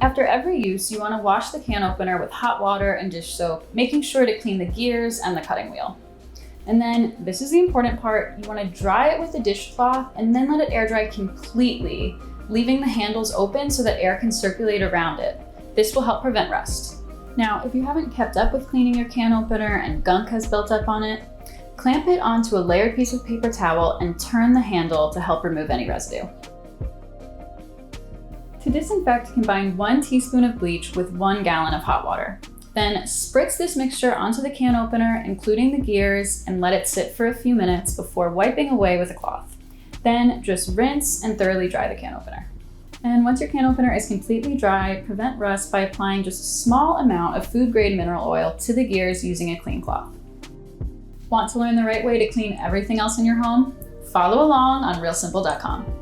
After every use, you want to wash the can opener with hot water and dish soap, making sure to clean the gears and the cutting wheel. And then, this is the important part, you want to dry it with a dishcloth and then let it air dry completely, leaving the handles open so that air can circulate around it. This will help prevent rust. Now, if you haven't kept up with cleaning your can opener and gunk has built up on it, clamp it onto a layered piece of paper towel and turn the handle to help remove any residue. To disinfect, combine 1 teaspoon of bleach with 1 gallon of hot water. Then spritz this mixture onto the can opener, including the gears, and let it sit for a few minutes before wiping away with a cloth. Then just rinse and thoroughly dry the can opener. And once your can opener is completely dry, prevent rust by applying just a small amount of food-grade mineral oil to the gears using a clean cloth. Want to learn the right way to clean everything else in your home? Follow along on realsimple.com.